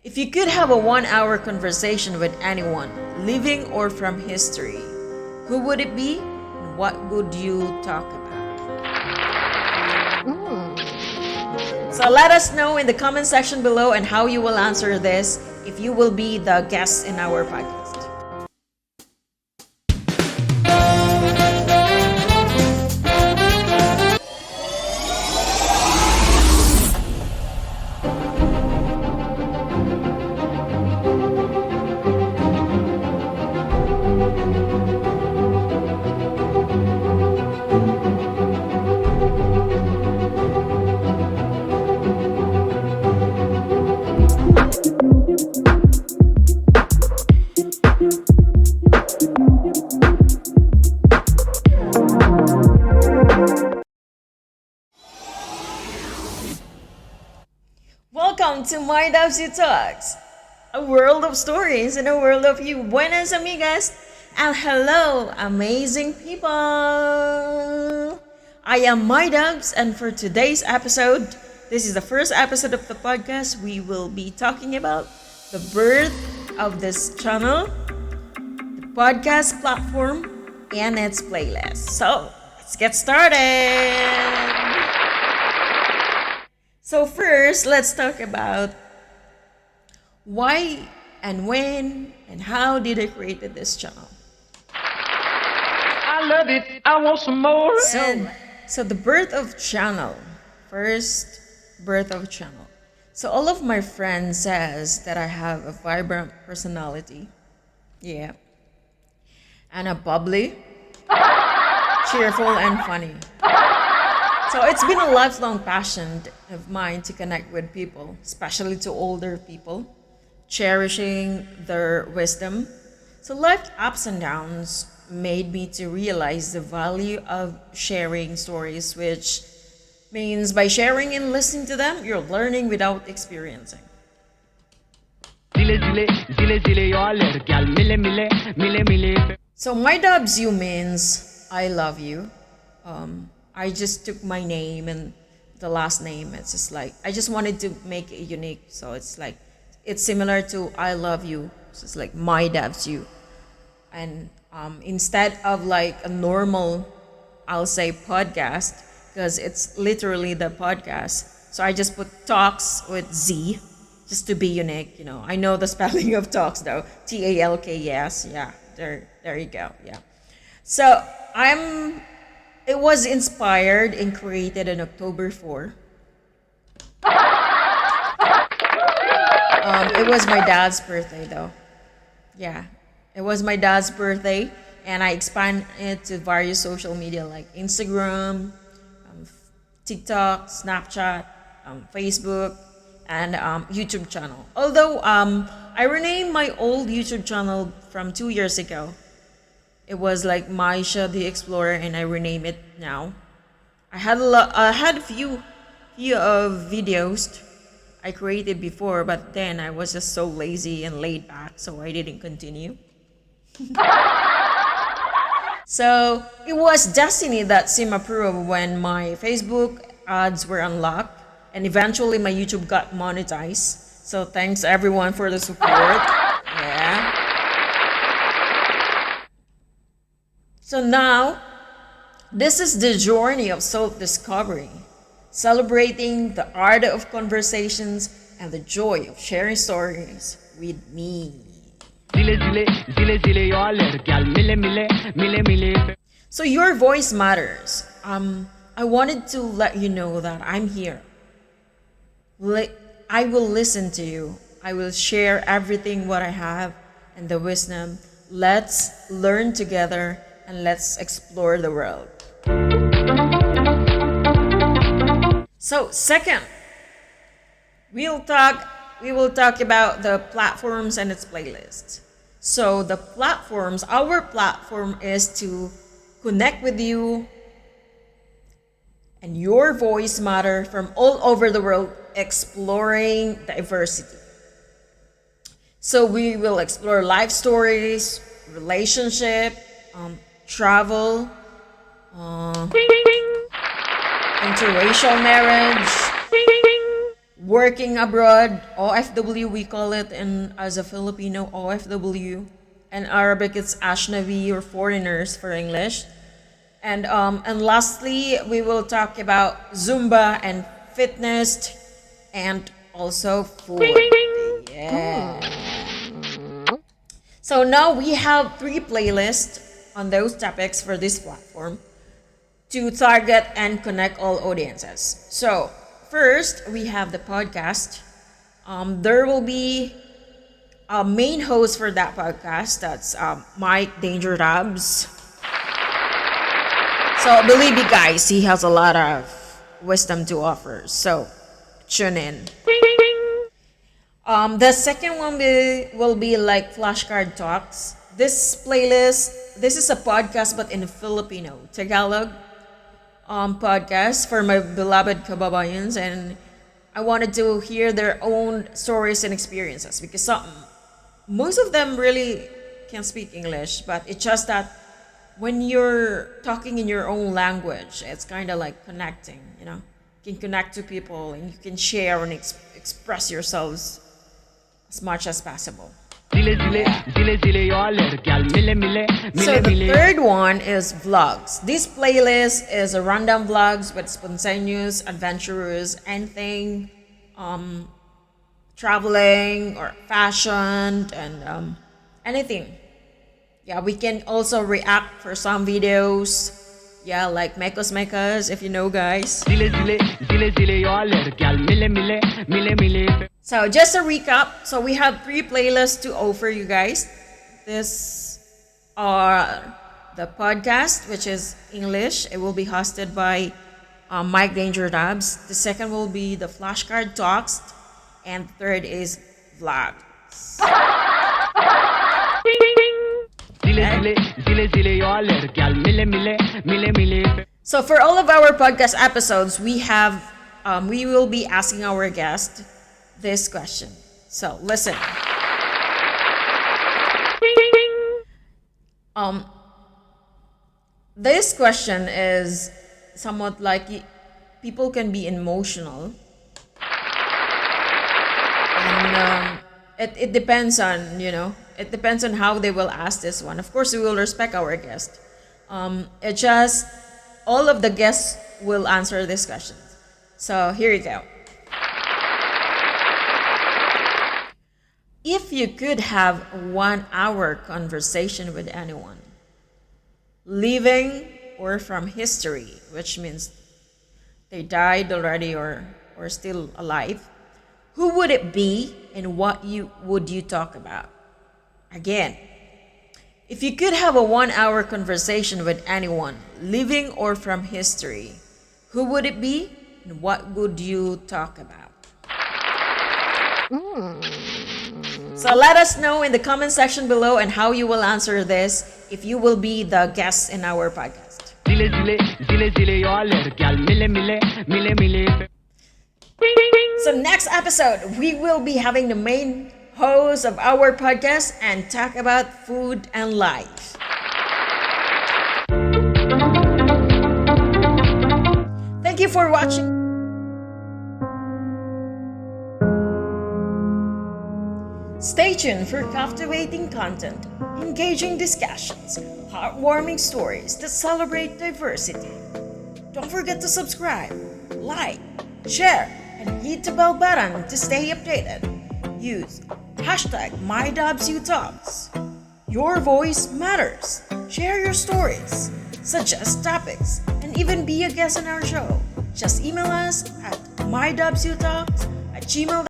If you could have a 1 hour conversation with anyone, living or from history, who would it be? And what would you talk about? So let us know in the comment section below and how you will answer this if you will be the guest in our podcast. Welcome to My W Talks, a world of stories and a world of you. Buenas amigas, and hello, amazing people. I am My Dubs, and for today's episode, this is the first episode of the podcast. We will be talking about the birth of this channel, the podcast platform, and its playlist. So let's get started. So first, let's talk about why and when and how did I create this channel. I love it. I want some more. So the birth of channel. First, birth of channel. So all of my friends says that I have a vibrant personality. Yeah. And a bubbly, cheerful, and funny. So it's been a lifelong passion of mine to connect with people, especially to older people, cherishing their wisdom. So life ups and downs made me to realize the value of sharing stories, which means by sharing and listening to them, you're learning without experiencing. So my dubs you means I love you. I just took my name and the last name. It's just like, I just wanted to make it unique. So it's like, it's similar to I love you. So it's like my dabs you. And instead of like a normal, I'll say podcast, because it's literally the podcast. So I just put talks with Z, just to be unique. You know, I know the spelling of talks though. TALKS. Yeah, there you go. Yeah. So it was inspired and created on October 4. It was my dad's birthday though. Yeah, it was my dad's birthday, and I expanded it to various social media like Instagram, TikTok, Snapchat, Facebook, and YouTube channel. Although I renamed my old YouTube channel from 2 years ago. It was like Maisha the Explorer, and I rename it now. I had a few of videos I created before, but then I was just so lazy and laid back, so I didn't continue. So it was destiny that seemed approved when my Facebook ads were unlocked, and eventually my YouTube got monetized. So thanks everyone for the support. Yeah. So now, this is the journey of self-discovery, celebrating the art of conversations and the joy of sharing stories with me. So your voice matters. I wanted to let you know that I'm here. I will listen to you. I will share everything what I have and the wisdom. Let's learn together. And let's explore the world. So second, we will talk about the platforms and its playlists. So the platforms, our platform is to connect with you and your voice matter from all over the world, exploring diversity. So we will explore life stories, relationship, travel, interracial marriage, working abroad, OFW we call it, and as a Filipino, OFW. And Arabic it's Ashnavi or foreigners for English. And lastly, we will talk about Zumba and fitness and also food. Yeah. So now we have 3 playlists on those topics for this platform to target and connect all audiences. So first, we have the podcast. There will be a main host for that podcast. That's Mike Danger Rabs. So believe me, guys, he has a lot of wisdom to offer. So tune in. The second one will be like flashcard talks. This playlist, this is a podcast but in Filipino, Tagalog podcast for my beloved kababayans, and I wanted to hear their own stories and experiences because most of them really can't speak English, but it's just that when you're talking in your own language, it's kind of like connecting, you know. You can connect to people and you can share and express yourselves as much as possible. So the third one is vlogs. This playlist is a random vlogs with spontaneous, adventurous, anything, traveling or fashion and anything. Yeah, we can also react for some videos. Yeah, like Mekos Mekas, if you know, guys. So just a recap. So we have 3 playlists to offer you guys. This are the podcast, which is English. It will be hosted by Mike Danger Dabs. The second will be the flashcard talks, and third is vlogs. So for all of our podcast episodes, we will be asking our guest this question. So listen. This question is somewhat like people can be emotional, and it depends on, you know, it depends on how they will ask this one. Of course, we will respect our guest. It just all of the guests will answer this question. So here you go. If you could have a 1-hour conversation with anyone, living or from history, which means they died already or still alive, who would it be and what would you talk about? Again, if you could have a 1-hour conversation with anyone, living or from history, who would it be and what would you talk about? So let us know in the comment section below and how you will answer this if you will be the guest in our podcast. So next episode, we will be having the main host of our podcast and talk about food and life. Thank you for watching. Stay tuned for captivating content, engaging discussions, heartwarming stories that celebrate diversity. Don't forget to subscribe, like, share, and hit the bell button to stay updated. Use #MyDubsUTalks. Your voice matters. Share your stories, suggest topics, and even be a guest on our show. Just email us at mydubsutalks@gmail.com.